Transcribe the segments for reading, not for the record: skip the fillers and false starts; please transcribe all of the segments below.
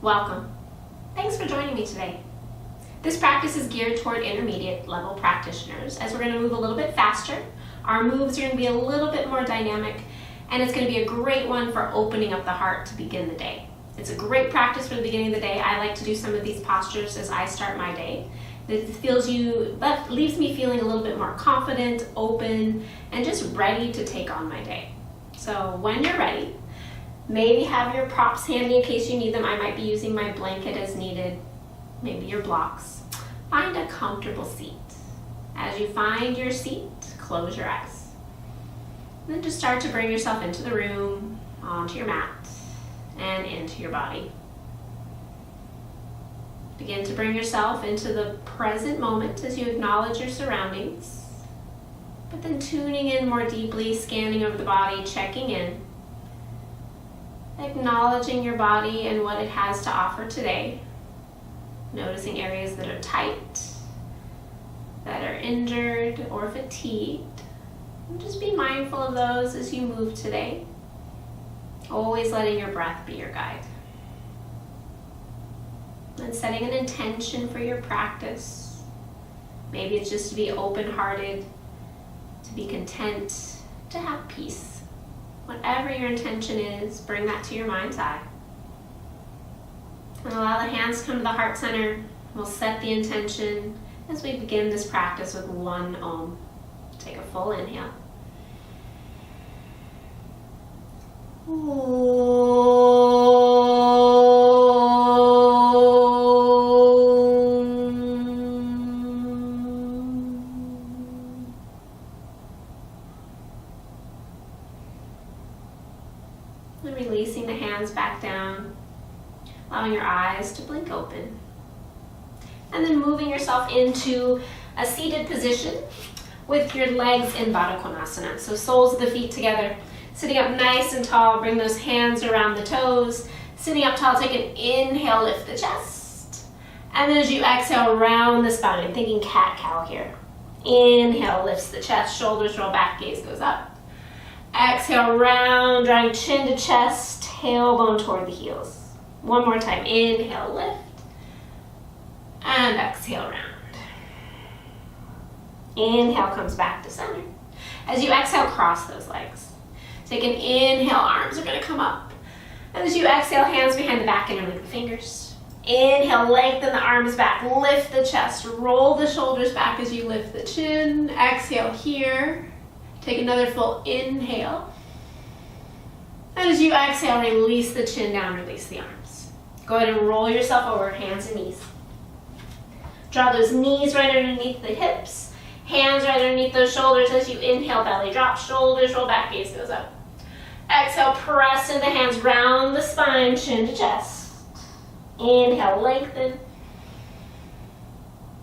Welcome. Thanks for joining me today. This practice is geared toward intermediate level practitioners as we're going to move a little bit faster. Our moves are going to be a little bit more dynamic, and it's going to be a great one for opening up the heart to begin the day. It's a great practice for the beginning of the day. I like to do some of these postures as I start my day. That leaves me feeling a little bit more confident, open, and just ready to take on my day. So when you're ready, maybe have your props handy in case you need them. I might be using my blanket as needed, maybe your blocks. Find a comfortable seat. As you find your seat, close your eyes. And then just start to bring yourself into the room, onto your mat, and into your body. Begin to bring yourself into the present moment as you acknowledge your surroundings, but then tuning in more deeply, scanning over the body, checking in. Acknowledging your body and what it has to offer today. Noticing areas that are tight, that are injured or fatigued. And just be mindful of those as you move today. Always letting your breath be your guide. And setting an intention for your practice. Maybe it's just to be open-hearted, to be content, to have peace. Whatever your intention is, bring that to your mind's eye. And allow the hands to come to the heart center. We'll set the intention as we begin this practice with 1 Om. Take a full inhale. And releasing the hands back down, allowing your eyes to blink open. And then moving yourself into a seated position with your legs in Baddha Konasana. So soles of the feet together, sitting up nice and tall, bring those hands around the toes. Sitting up tall, take an inhale, lift the chest. And then as you exhale, round the spine, thinking cat-cow here. Inhale, lifts the chest, shoulders roll back, gaze goes up. Exhale, round, drawing chin to chest, tailbone toward the heels. One more time, inhale, lift, and exhale, round. Inhale comes back to center. As you exhale, cross those legs. Take an inhale, arms are gonna come up. And as you exhale, hands behind the back, interlink the fingers. Inhale, lengthen the arms back, lift the chest, roll the shoulders back as you lift the chin. Exhale here. Take another full inhale. And as you exhale, release the chin down, release the arms. Go ahead and roll yourself over, hands and knees. Draw those knees right underneath the hips. Hands right underneath those shoulders. As you inhale, belly drop, shoulders roll back, gaze goes up. Exhale, press into the hands, round the spine, chin to chest. Inhale, lengthen.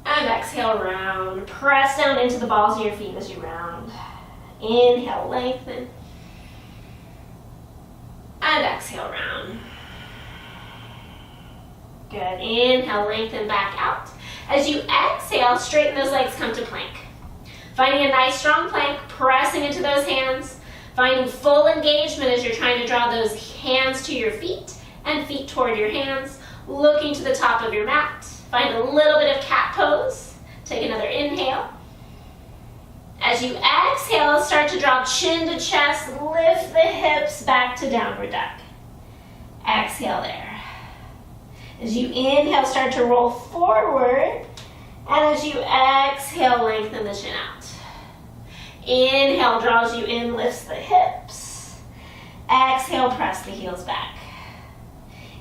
And exhale, round. Press down into the balls of your feet as you round. Inhale, lengthen. And exhale, round. Good. Inhale, lengthen back out. As you exhale, straighten those legs, come to plank. Finding a nice strong plank, pressing into those hands. Finding full engagement as you're trying to draw those hands to your feet and feet toward your hands. Looking to the top of your mat. Find a little bit of cat pose. Take another inhale. As you exhale, start to draw chin to chest, lift the hips back to downward dog. Exhale there. As you inhale, start to roll forward. And as you exhale, lengthen the chin out. Inhale draws you in, lifts the hips. Exhale, press the heels back.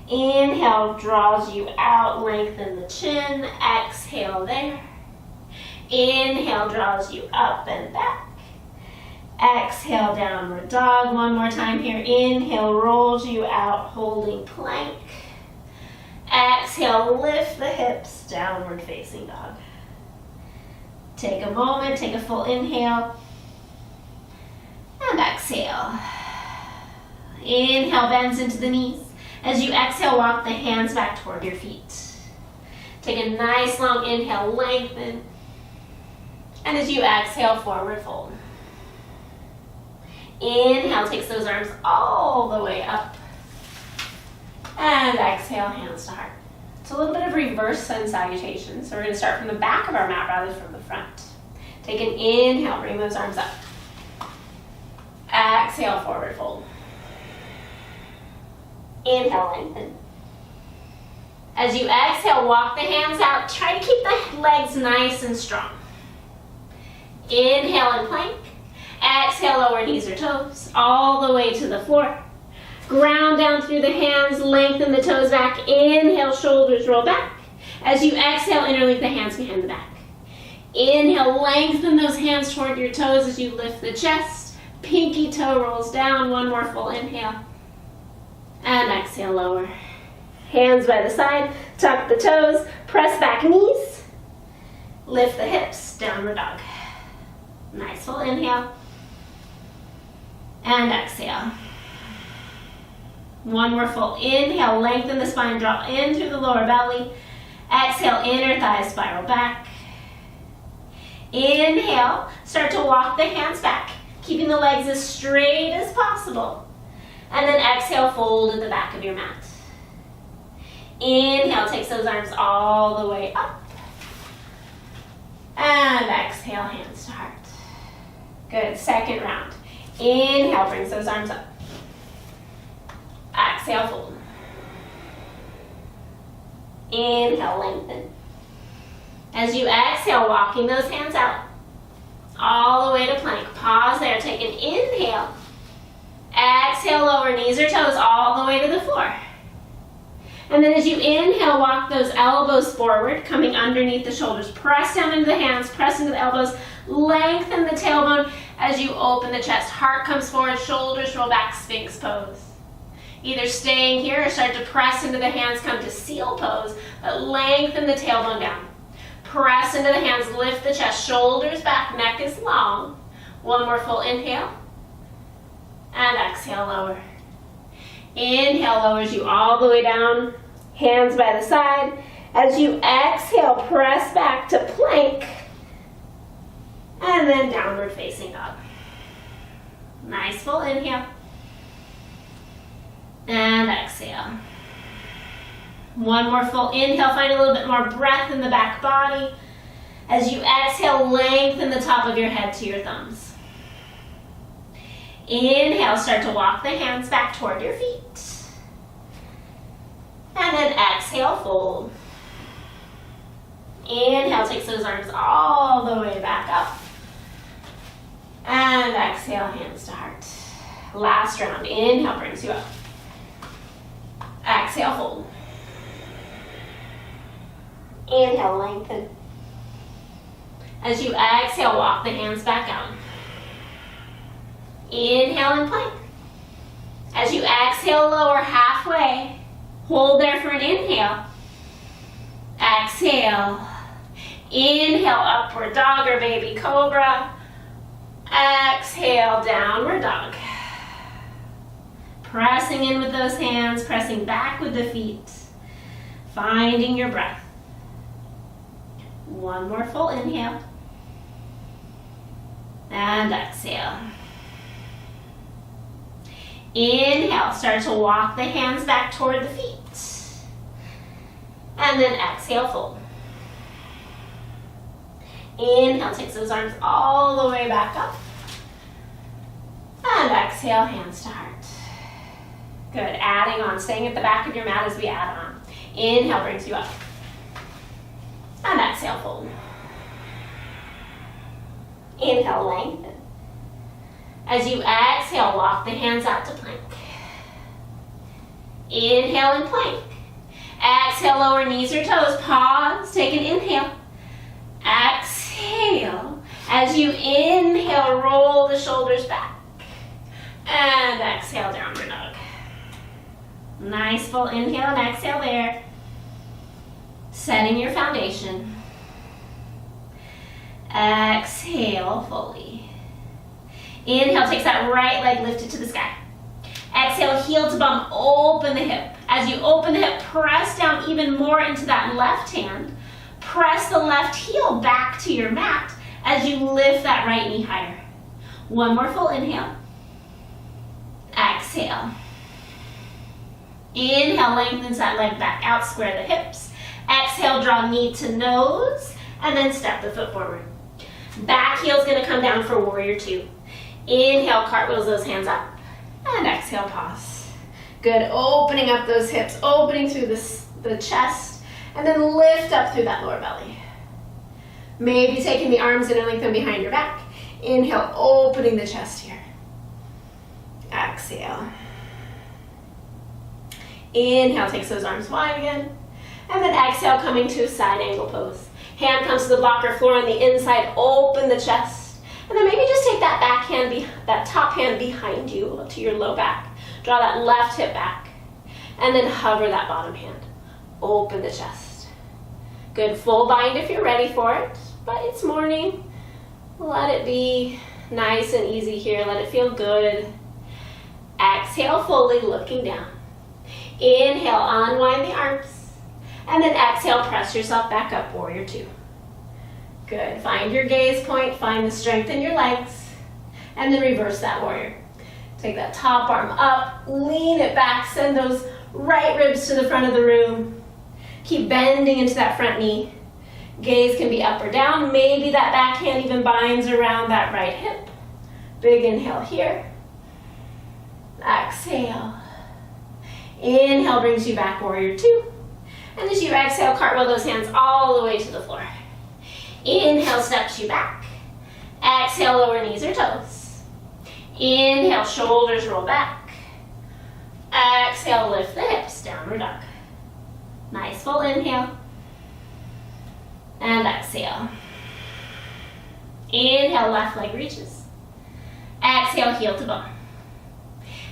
Inhale draws you out, lengthen the chin. Exhale there. Inhale draws you up and back. Exhale, downward dog. One more time here. Inhale rolls you out, holding plank. Exhale, lift the hips, downward facing dog. Take a moment, take a full inhale. And exhale. Inhale, bends into the knees. As you exhale, walk the hands back toward your feet. Take a nice long inhale, lengthen. And as you exhale, forward fold. Inhale takes those arms all the way up. And exhale, hands to heart. It's a little bit of reverse sun salutation. So we're going to start from the back of our mat rather than from the front. Take an inhale, bring those arms up. Exhale, forward fold. Inhale, lengthen. As you exhale, walk the hands out. Try to keep the legs nice and strong. Inhale and plank. Exhale, lower knees or toes, all the way to the floor. Ground down through the hands, lengthen the toes back. Inhale, shoulders roll back. As you exhale, interlink the hands behind the back. Inhale, lengthen those hands toward your toes as you lift the chest. Pinky toe rolls down. One more full inhale. And exhale, lower. Hands by the side, tuck the toes, press back knees. Lift the hips, downward dog. Nice full inhale. And exhale. One more full inhale, lengthen the spine, draw in through the lower belly. Exhale, inner thighs spiral back. Inhale, start to walk the hands back, keeping the legs as straight as possible. And then exhale, fold at the back of your mat. Inhale, takes those arms all the way up. And exhale, hands to heart. Good, second round. Inhale, brings those arms up. Exhale, fold. Inhale, lengthen. As you exhale, walking those hands out. All the way to plank. Pause there, take an inhale. Exhale, lower knees or toes all the way to the floor. And then as you inhale, walk those elbows forward, coming underneath the shoulders. Press down into the hands, press into the elbows. Lengthen the tailbone as you open the chest. Heart comes forward, shoulders roll back, Sphinx pose. Either staying here or start to press into the hands, come to seal pose, but lengthen the tailbone down. Press into the hands, lift the chest, shoulders back, neck is long. One more full inhale. And exhale, lower. Inhale, lowers you all the way down, hands by the side. As you exhale, press back to plank. And then downward facing dog. Nice full inhale. And exhale. One more full inhale, find a little bit more breath in the back body. As you exhale, lengthen the top of your head to your thumbs. Inhale, start to walk the hands back toward your feet. And then exhale, fold. Inhale, takes those arms all the way back up. And exhale, hands to heart. Last round, inhale, brings you up. Exhale, fold. Inhale, lengthen. As you exhale, walk the hands back out. Inhale and plank. As you exhale, lower halfway. Hold there for an inhale. Exhale. Inhale, upward dog or baby cobra. Exhale, downward dog. Pressing in with those hands, pressing back with the feet. Finding your breath. One more full inhale. And exhale. Inhale, start to walk the hands back toward the feet. And then exhale, fold. Inhale, takes those arms all the way back up. And exhale, hands to heart. Good, adding on, staying at the back of your mat as we add on. Inhale, brings you up. And exhale, fold. Inhale, lengthen. As you exhale, walk the hands out to plank. Inhale and plank. Exhale, lower knees or toes. Pause, take an inhale. Exhale. As you inhale, roll the shoulders back. And exhale, downward dog. Nice full inhale and exhale there. Setting your foundation. Exhale fully. Inhale, takes that right leg lifted to the sky. Exhale, heel to bum, open the hip. As you open the hip, press down even more into that left hand. Press the left heel back to your mat as you lift that right knee higher. One more full inhale. Exhale. Inhale, lengthens that leg back out, square the hips. Exhale, draw knee to nose, and then step the foot forward. Back heel's gonna come down for warrior two. Inhale, cartwheels those hands up, and exhale, pause. Good, opening up those hips, opening through the chest, and then lift up through that lower belly. Maybe taking the arms in and lengthen behind your back. Inhale, opening the chest here. Exhale. Inhale, takes those arms wide again. And then exhale, coming to a side angle pose. Hand comes to the blocker floor on the inside, open the chest. And then maybe just take that back hand, that top hand behind you to your low back. Draw that left hip back. And then hover that bottom hand. Open the chest. Good, full bind if you're ready for it. But it's morning. Let it be nice and easy here. Let it feel good. Exhale, fully looking down. Inhale, unwind the arms. And then exhale, press yourself back up, warrior two. Good, find your gaze point, find the strength in your legs. And then reverse that warrior. Take that top arm up, lean it back, send those right ribs to the front of the room. Keep bending into that front knee. Gaze can be up or down. Maybe that back hand even binds around that right hip. Big inhale here. Exhale. Inhale brings you back, warrior two. And as you exhale, cartwheel those hands all the way to the floor. Inhale, steps you back. Exhale, lower knees or toes. Inhale, shoulders roll back. Exhale, lift the hips, downward dog. Nice full inhale. And exhale. Inhale, left leg reaches. Exhale, heel to bone.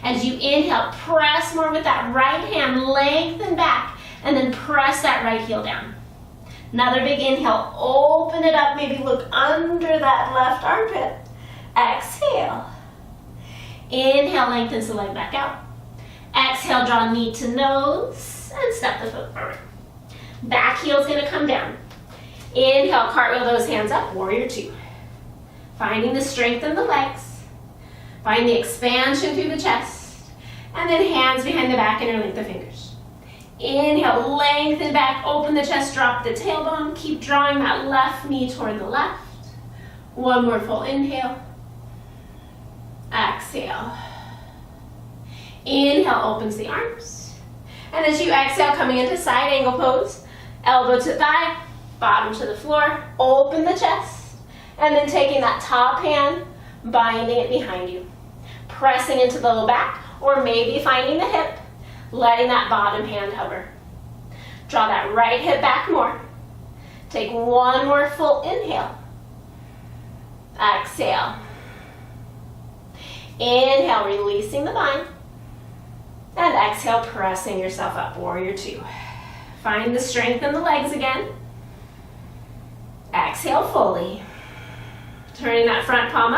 As you inhale, press more with that right hand, lengthen back, and then press that right heel down. Another big inhale, open it up, maybe look under that left armpit. Exhale. Inhale, lengthens the leg back out. Exhale, draw knee to nose, and step the foot forward. Back heel's gonna come down. Inhale, cartwheel those hands up, warrior two. Finding the strength in the legs. Find the expansion through the chest. And then hands behind the back, interlink the fingers. Inhale, lengthen back, open the chest, drop the tailbone. Keep drawing that left knee toward the left. One more full inhale. Exhale. Inhale, opens the arms. And as you exhale, coming into side angle pose, elbow to thigh, bottom to the floor, open the chest. And then taking that top hand, binding it behind you. Pressing into the low back, or maybe finding the hip, letting that bottom hand hover. Draw that right hip back more. Take one more full inhale. Exhale. Inhale, releasing the bind. And exhale, pressing yourself up, warrior two. Find the strength in the legs again. Exhale fully. Turning that front palm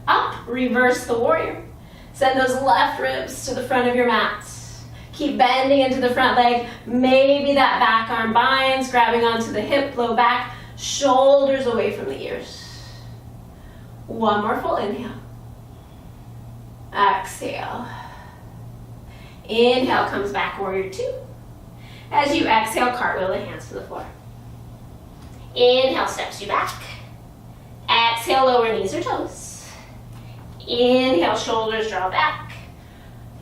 up, reverse the warrior. Send those left ribs to the front of your mat. Keep bending into the front leg. Maybe that back arm binds, grabbing onto the hip, low back, shoulders away from the ears. One more full inhale. Exhale. Inhale comes back, warrior two. As you exhale, cartwheel the hands to the floor. Inhale, steps you back. Exhale, lower knees or toes. Inhale, shoulders draw back.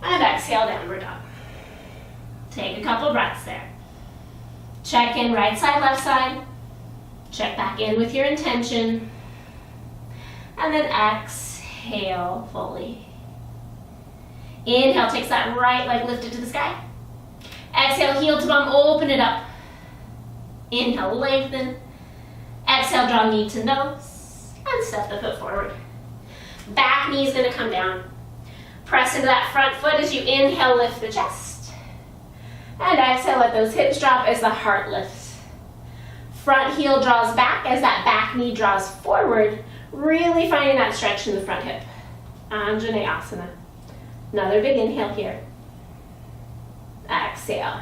And exhale, downward dog. Take a couple breaths there. Check in right side, left side. Check back in with your intention. And then exhale fully. Inhale, takes that right leg lifted to the sky. Exhale, heel to bum, open it up. Inhale, lengthen. Exhale, draw knee to nose. And step the foot forward. Back knee is going to come down. Press into that front foot as you inhale, lift the chest. And exhale, let those hips drop as the heart lifts. Front heel draws back as that back knee draws forward, really finding that stretch in the front hip. Anjaneyasana. Another big inhale here. Exhale.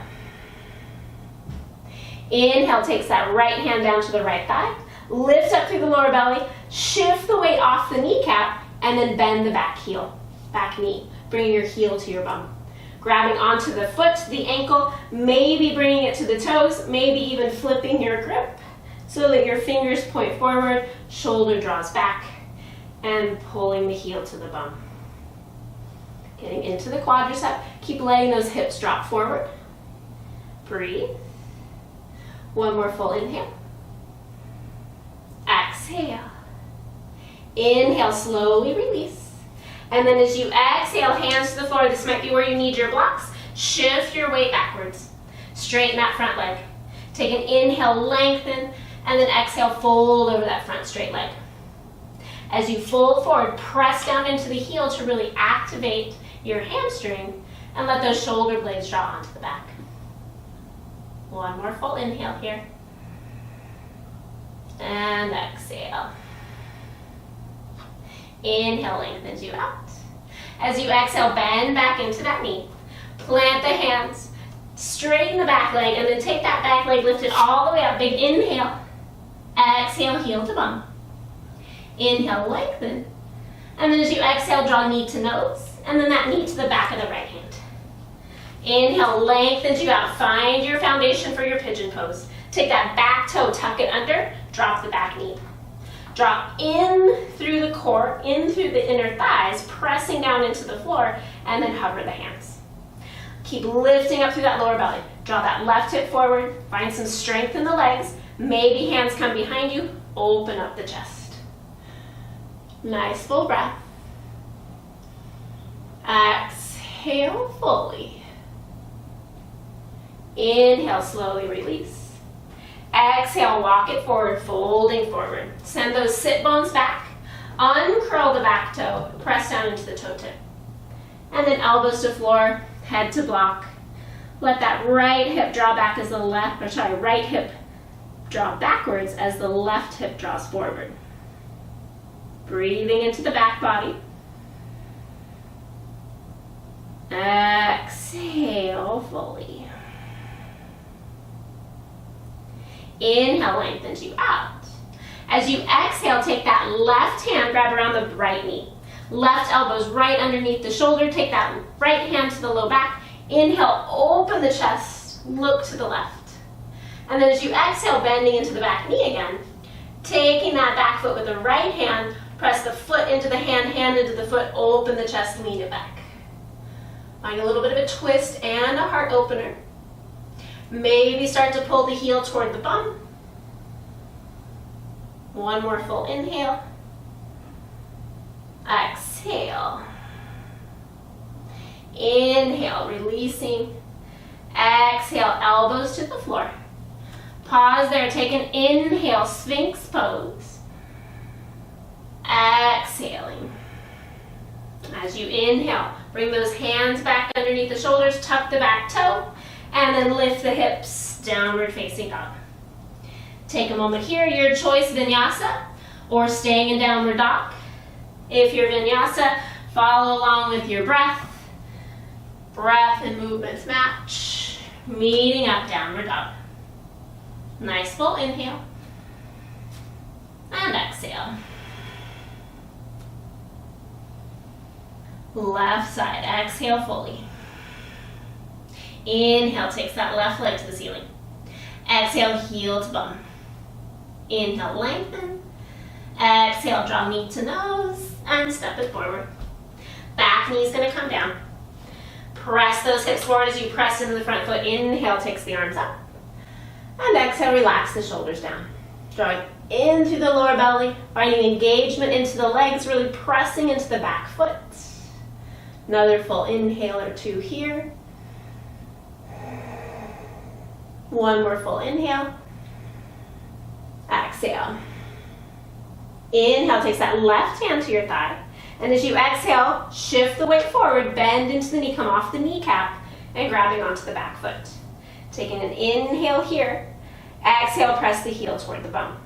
Inhale, takes that right hand down to the right thigh. Lift up through the lower belly. Shift the weight off the kneecap. And then bend the back heel, back knee, bringing your heel to your bum. grabbing onto the foot, the ankle, maybe bringing it to the toes, maybe even flipping your grip so that your fingers point forward, shoulder draws back, and pulling the heel to the bum. Getting into the quadricep, keep letting those hips drop forward. Breathe. One more full inhale. Exhale. Inhale, slowly release. And then as you exhale, hands to the floor. This might be where you need your blocks. Shift your weight backwards. Straighten that front leg. Take an inhale, lengthen, and then exhale, fold over that front straight leg. As you fold forward, press down into the heel to really activate your hamstring and let those shoulder blades draw onto the back. One more full inhale here. And exhale. Inhale, lengthens you out. As you exhale, bend back into that knee. Plant the hands, straighten the back leg, and then take that back leg, lift it all the way up. Big inhale. Exhale, heel to bum. Inhale, lengthen. And then as you exhale, draw knee to nose, and then that knee to the back of the right hand. Inhale, lengthens you out. Find your foundation for your pigeon pose. Take that back toe, tuck it under, drop the back knee. Drop in through the core, in through the inner thighs, pressing down into the floor, and then hover the hands. Keep lifting up through that lower belly. Draw that left hip forward, find some strength in the legs. Maybe hands come behind you, open up the chest. Nice full breath. Exhale fully. Inhale, slowly release. Exhale, walk it forward, folding forward. Send those sit bones back. Uncurl the back toe, press down into the toe tip. And then elbows to floor, head to block. Let that right hip draw back as the right hip draw backwards as the left hip draws forward. Breathing into the back body. Exhale fully. Inhale, lengthens you out. As you exhale, take that left hand, grab around the right knee. Left elbow's right underneath the shoulder. Take that right hand to the low back. Inhale, open the chest, look to the left. And then as you exhale, bending into the back knee again, taking that back foot with the right hand, press the foot into the hand, hand into the foot, open the chest, lean it back. Find a little bit of a twist and a heart opener. Maybe start to pull the heel toward the bum. One more full inhale. Exhale. Inhale, releasing. Exhale, elbows to the floor. Pause there, take an inhale, Sphinx pose. Exhaling. As you inhale, bring those hands back underneath the shoulders, tuck the back toe, and then lift the hips, downward facing dog. Take a moment here, your choice, vinyasa, or staying in downward dog. If you're vinyasa, follow along with your breath. Breath and movements match. Meeting up, downward dog. Nice full inhale. And exhale. Left side, exhale fully. Inhale, takes that left leg to the ceiling. Exhale, heel to bum. Inhale, lengthen. Exhale, draw knee to nose and step it forward. Back knee's gonna come down. Press those hips forward as you press into the front foot. Inhale, takes the arms up. And exhale, relax the shoulders down. Drawing into the lower belly, finding engagement into the legs, really pressing into the back foot. Another full inhale or two here. One more full inhale. Exhale. Inhale, takes that left hand to your thigh. And as you exhale, shift the weight forward, bend into the knee, come off the kneecap, and grabbing onto the back foot. Taking an inhale here. Exhale, press the heel toward the bum.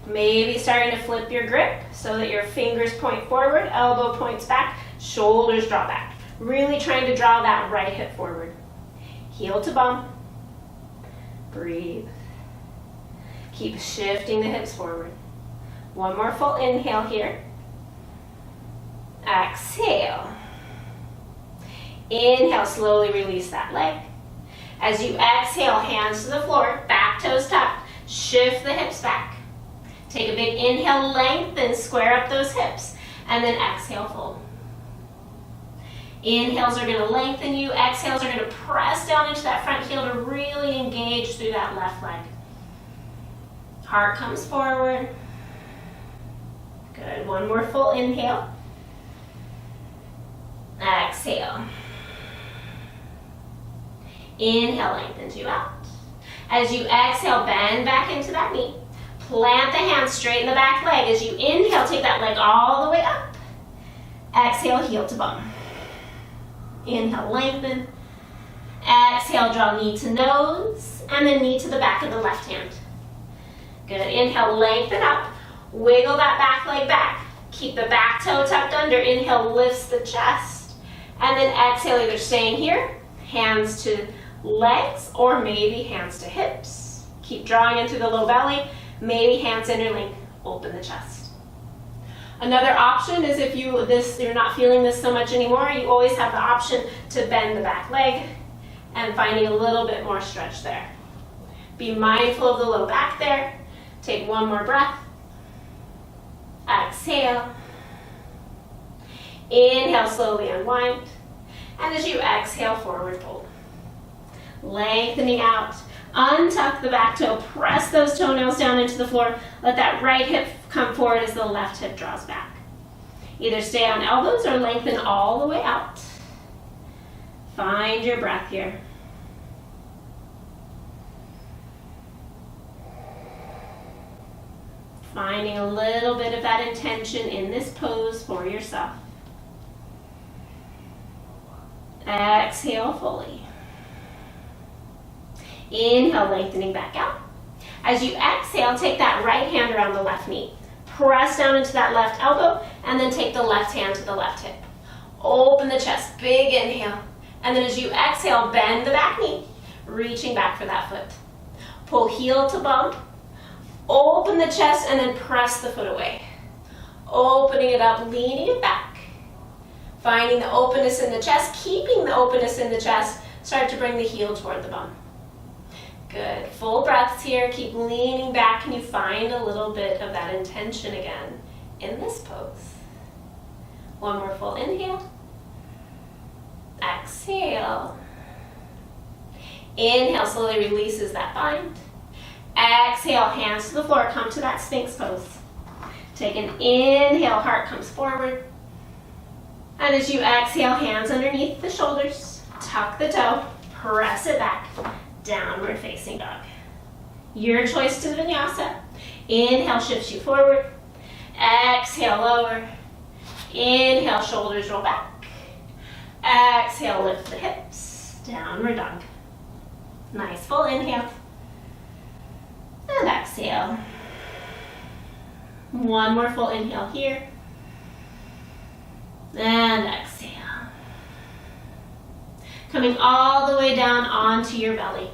Maybe starting to flip your grip so that your fingers point forward, elbow points back, shoulders draw back. Really trying to draw that right hip forward. Heel to bum. Breathe. Keep shifting the hips forward. One more full inhale here. Exhale. Inhale, slowly release that leg. As you exhale, hands to the floor, back toes tucked, shift the hips back. Take a big inhale, lengthen, square up those hips, and then exhale, fold. Inhales are going to lengthen you, exhales are going to press down into that front heel to really engage through that left leg. Heart comes forward. Good, one more full inhale. Exhale. Inhale, lengthens you out. As you exhale, bend back into that knee. Plant the hands, straighten the back leg. As you inhale, take that leg all the way up. Exhale, heel to bum. Inhale, lengthen. Exhale, draw knee to nose, and then knee to the back of the left hand. Good, inhale, lengthen up. Wiggle that back leg back. Keep the back toe tucked under. Inhale, lifts the chest. And then exhale, either staying here, hands to legs, or maybe hands to hips. Keep drawing in through the low belly. Maybe hands interlink, open the chest. Another option is if you're not feeling this so much anymore, you always have the option to bend the back leg and finding a little bit more stretch there. Be mindful of the low back there. Take one more breath. Exhale. Inhale, slowly unwind. And as you exhale, forward fold. Lengthening out. Untuck the back toe. Press those toenails down into the floor. Let that right hip come forward as the left hip draws back. Either stay on elbows or lengthen all the way out. Find your breath here. Finding a little bit of that intention in this pose for yourself. Exhale fully. Inhale, lengthening back out. As you exhale, take that right hand around the left knee. Press down into that left elbow, and then take the left hand to the left hip. Open the chest, big inhale. And then as you exhale, bend the back knee, reaching back for that foot. Pull heel to bump. Open the chest, and then press the foot away. Opening it up, leaning it back. Finding the openness in the chest, keeping the openness in the chest. Start to bring the heel toward the bum. Good, full breaths here. Keep leaning back. Can you find a little bit of that intention again in this pose? One more full inhale. Exhale. Inhale, slowly releases that bind. Exhale, hands to the floor. Come to that Sphinx pose. Take an inhale, heart comes forward. And as you exhale, hands underneath the shoulders. Tuck the toe. Press it back. Downward facing dog. Your choice to vinyasa. Inhale, shifts you forward. Exhale, lower. Inhale, shoulders roll back. Exhale, lift the hips. Downward dog. Nice full inhale. And exhale. One more full inhale here. And exhale. Coming all the way down onto your belly.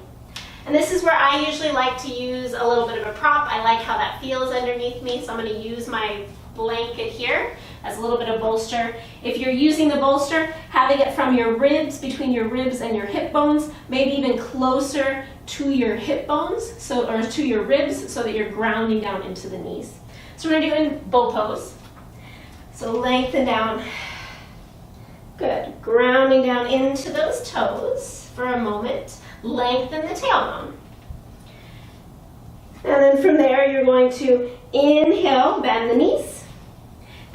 And this is where I usually like to use a little bit of a prop. I like how that feels underneath me, so I'm going to use my blanket here as a little bit of bolster. If you're using the bolster, having it from your ribs, between your ribs and your hip bones, maybe even closer to your hip bones, or to your ribs, so that you're grounding down into the knees. So we're going to do in bull pose. So lengthen down. Good. Grounding down into those toes for a moment. Lengthen the tailbone. And then from there, you're going to inhale, bend the knees.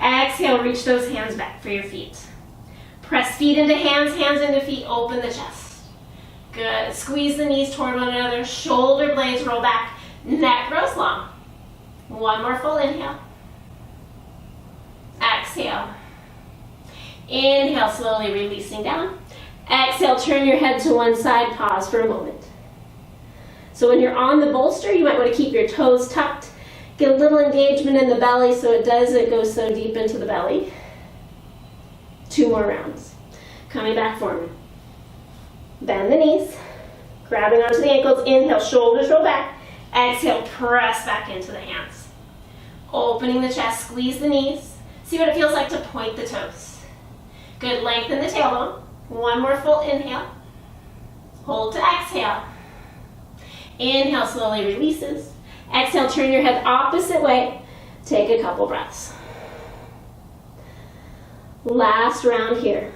Exhale, reach those hands back for your feet. Press feet into hands, hands into feet, open the chest. Good. Squeeze the knees toward one another. Shoulder blades roll back. Neck grows long. One more full inhale. Exhale. Inhale, slowly releasing down. Exhale, turn your head to one side, pause for a moment. So when you're on the bolster, you might want to keep your toes tucked. Get a little engagement in the belly so it doesn't go so deep into the belly. 2 more rounds. Coming back forward. Bend the knees. Grabbing onto the ankles. Inhale, shoulders roll back. Exhale, press back into the hands. Opening the chest, squeeze the knees. See what it feels like to point the toes. Good, lengthen the tailbone. One more full inhale. Hold to exhale. Inhale, slowly releases. Exhale, turn your head opposite way. Take a couple breaths. Last round here.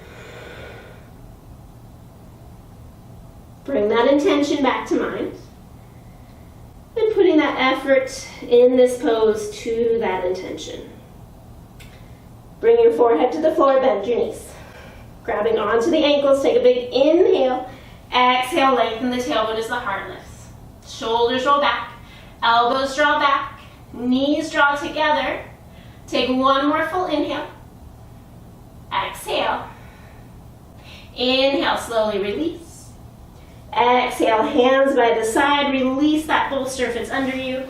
Bring that intention back to mind. And putting that effort in this pose to that intention. Bring your forehead to the floor, bend your knees. Grabbing onto the ankles, take a big inhale. Exhale, lengthen the tailbone as the heart lifts. Shoulders roll back, elbows draw back, knees draw together. Take one more full inhale. Exhale. Inhale, slowly release. Exhale, hands by the side, release that bolster if it's under you.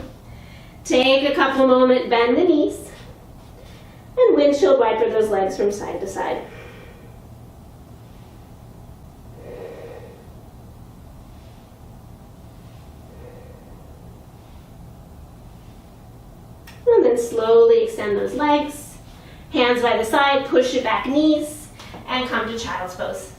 Take a couple moments, bend the knees, and windshield wiper those legs from side to side. And then slowly extend those legs, hands by the side, push it back, knees, and come to child's pose.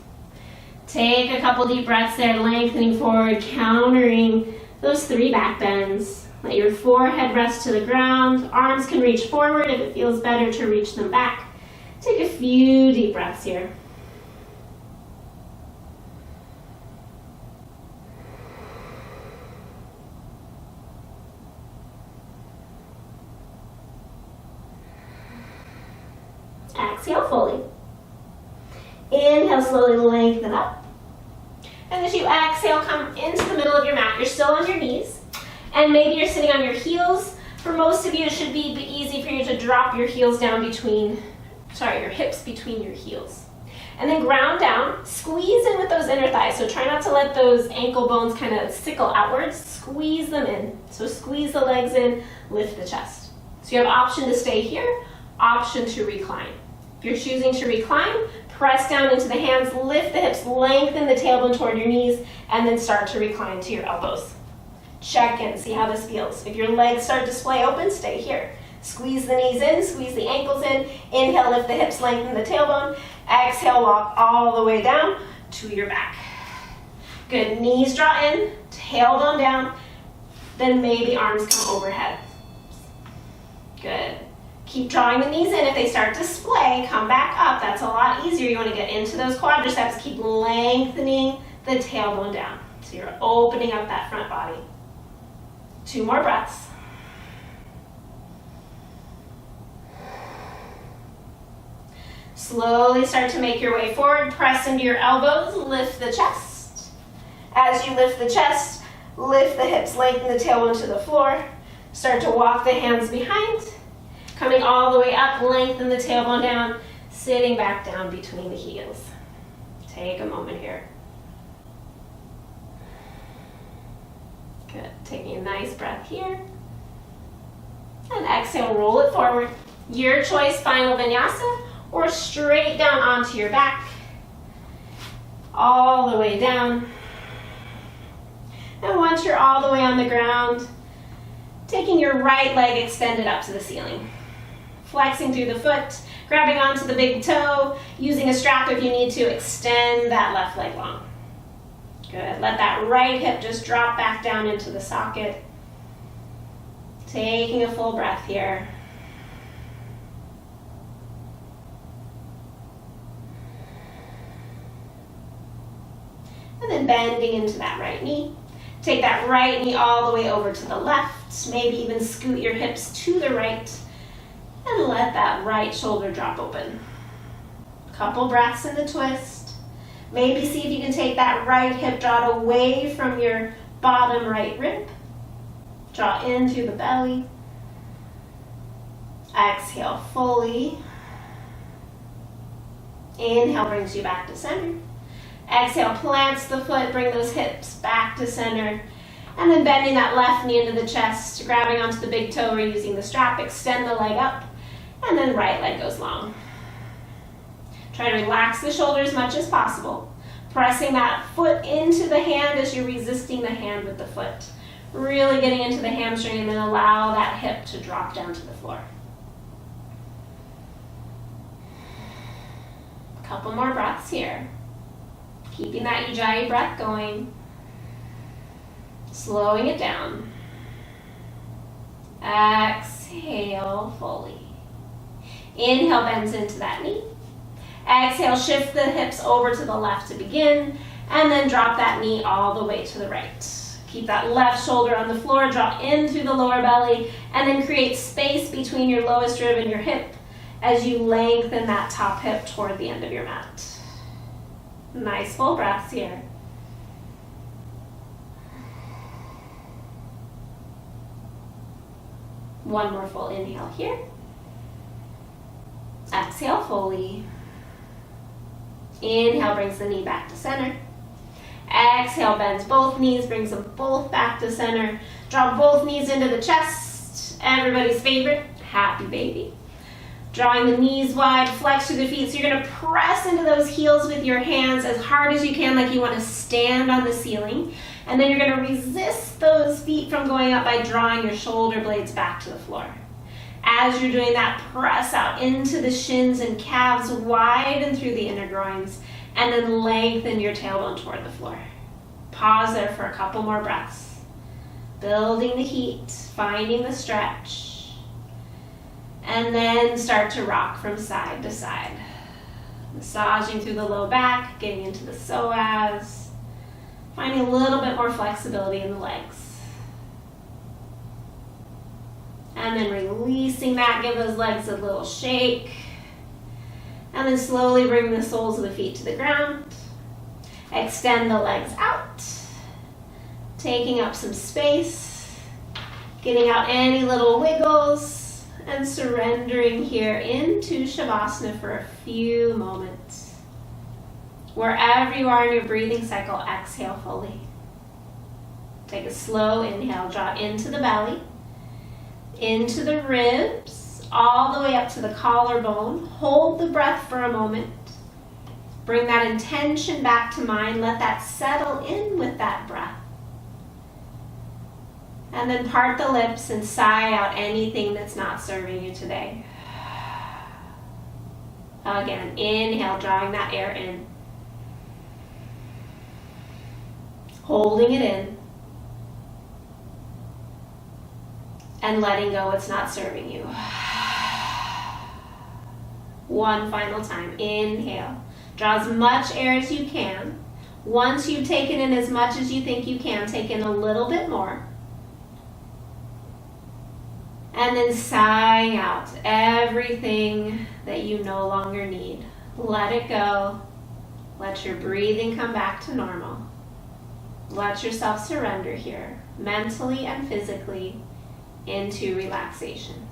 Take a couple deep breaths there, lengthening forward, countering those 3 back bends. Let your forehead rest to the ground. Arms can reach forward if it feels better to reach them back. Take a few deep breaths here. Exhale fully. Inhale, slowly lengthen up. And as you exhale, come into the middle of your mat. You're still on your knees. And maybe you're sitting on your heels. For most of you, it should be easy for you to drop your heels down your hips between your heels. And then ground down, squeeze in with those inner thighs. So try not to let those ankle bones kind of sickle outwards. Squeeze them in. So squeeze the legs in, lift the chest. So you have option to stay here, option to recline. If you're choosing to recline, press down into the hands, lift the hips, lengthen the tailbone toward your knees, and then start to recline to your elbows. Check in, see how this feels. If your legs start to splay open, stay here. Squeeze the knees in, squeeze the ankles in. Inhale, lift the hips, lengthen the tailbone. Exhale, walk all the way down to your back. Good, knees draw in, tailbone down, then maybe arms come overhead. Good. Keep drawing the knees in. If they start to splay, come back up. That's a lot easier. You want to get into those quadriceps. Keep lengthening the tailbone down. So you're opening up that front body. 2 more breaths. Slowly start to make your way forward. Press into your elbows. Lift the chest. As you lift the chest, lift the hips, lengthen the tailbone to the floor. Start to walk the hands behind. Coming all the way up, lengthen the tailbone down, sitting back down between the heels. Take a moment here. Good, taking a nice breath here. And exhale, roll it forward. Your choice, final vinyasa, or straight down onto your back. All the way down. And once you're all the way on the ground, taking your right leg extended up to the ceiling. Flexing through the foot, grabbing onto the big toe, using a strap if you need to, extend that left leg long. Good, let that right hip just drop back down into the socket. Taking a full breath here. And then bending into that right knee. Take that right knee all the way over to the left, maybe even scoot your hips to the right. And let that right shoulder drop open. Couple breaths in the twist. Maybe see if you can take that right hip, draw it away from your bottom right rib. Draw in through the belly. Exhale fully. Inhale brings you back to center. Exhale, plants the foot, bring those hips back to center. And then bending that left knee into the chest, grabbing onto the big toe or using the strap, extend the leg up. And then right leg goes long. Try to relax the shoulder as much as possible. Pressing that foot into the hand as you're resisting the hand with the foot. Really getting into the hamstring and then allow that hip to drop down to the floor. Couple more breaths here. Keeping that ujjayi breath going. Slowing it down. Exhale fully. Inhale, bends into that knee. Exhale, shift the hips over to the left to begin, and then drop that knee all the way to the right. Keep that left shoulder on the floor, draw in through the lower belly, and then create space between your lowest rib and your hip as you lengthen that top hip toward the end of your mat. Nice full breaths here. One more full inhale here. Exhale fully. Inhale, brings the knee back to center. Exhale, bends both knees, brings them both back to center. Draw both knees into the chest. Everybody's favorite, happy baby. Drawing the knees wide, flex through the feet. So you're gonna press into those heels with your hands as hard as you can, like you wanna stand on the ceiling. And then you're gonna resist those feet from going up by drawing your shoulder blades back to the floor. As you're doing that, press out into the shins and calves, widen through the inner groins, and then lengthen your tailbone toward the floor. Pause there for a couple more breaths. Building the heat, finding the stretch, and then start to rock from side to side. Massaging through the low back, getting into the psoas, finding a little bit more flexibility in the legs. And then releasing that, give those legs a little shake. And then slowly bring the soles of the feet to the ground. Extend the legs out. Taking up some space. Getting out any little wiggles. And surrendering here into Shavasana for a few moments. Wherever you are in your breathing cycle, exhale fully. Take a slow inhale, draw into the belly. Into the ribs, all the way up to the collarbone. Hold the breath for a moment. Bring that intention back to mind. Let that settle in with that breath. And then part the lips and sigh out anything that's not serving you today. Again, inhale, drawing that air in. Holding it in. And letting go what's not serving you. One final time. Inhale. Draw as much air as you can. Once you've taken in as much as you think you can, take in a little bit more. And then sigh out everything that you no longer need. Let it go. Let your breathing come back to normal. Let yourself surrender here, mentally and physically, into relaxation.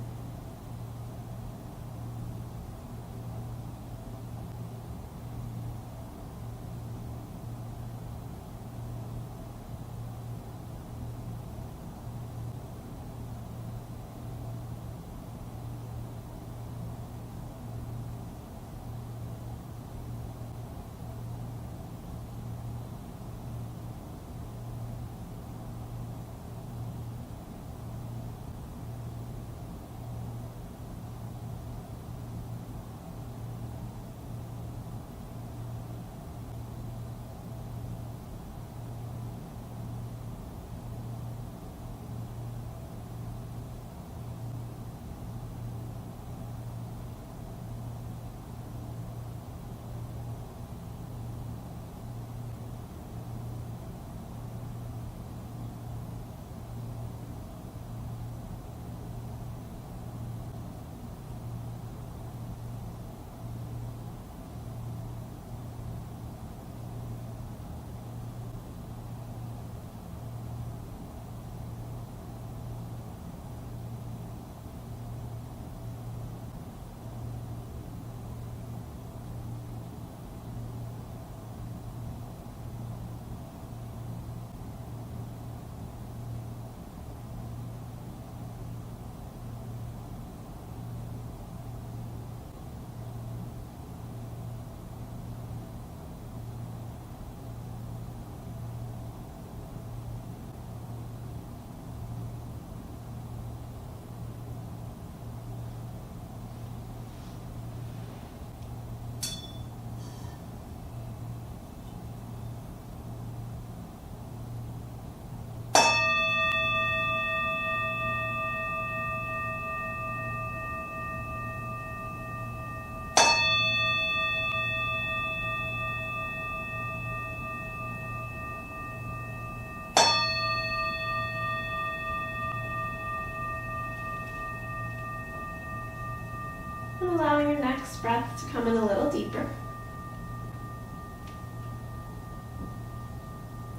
Allowing your next breath to come in a little deeper.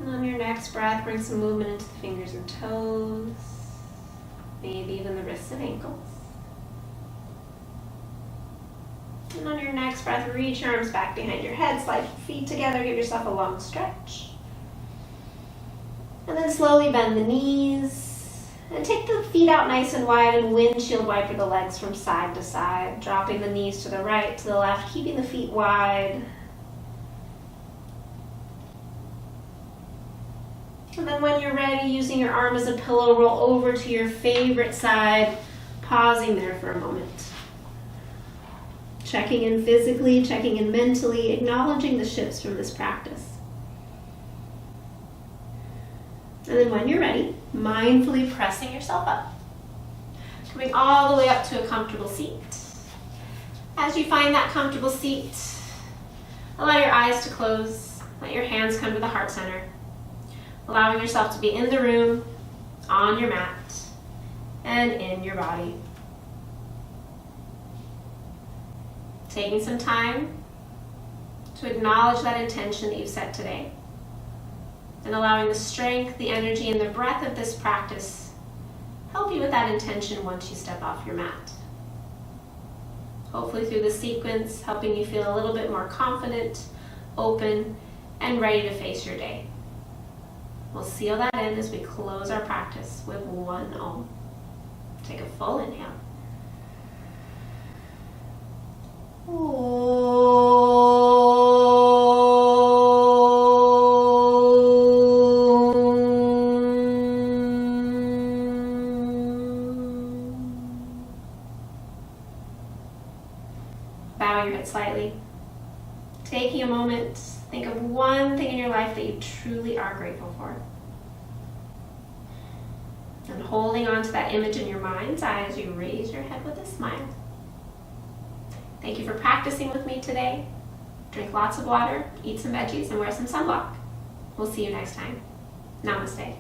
And on your next breath, bring some movement into the fingers and toes, maybe even the wrists and ankles. And on your next breath, reach your arms back behind your head, slide your feet together, give yourself a long stretch. And then slowly bend the knees, and take the feet out nice and wide and windshield wiper the legs from side to side, dropping the knees to the right, to the left, keeping the feet wide. And then when you're ready, using your arm as a pillow, roll over to your favorite side, pausing there for a moment. Checking in physically, checking in mentally, acknowledging the shifts from this practice. And then when you're ready, mindfully pressing yourself up. Coming all the way up to a comfortable seat. As you find that comfortable seat, allow your eyes to close. Let your hands come to the heart center. Allowing yourself to be in the room, on your mat, and in your body. Taking some time to acknowledge that intention that you've set today. And allowing the strength, the energy, and the breath of this practice help you with that intention once you step off your mat. Hopefully through this sequence, helping you feel a little bit more confident, open, and ready to face your day. We'll seal that in as we close our practice with 1 Om. Take a full inhale. Bow your head slightly. Taking a moment, think of one thing in your life that you truly are grateful for. And holding on to that image in your mind's eye as you raise your head with a smile. Thank you for practicing with me today. Drink lots of water, eat some veggies, and wear some sunblock. We'll see you next time. Namaste.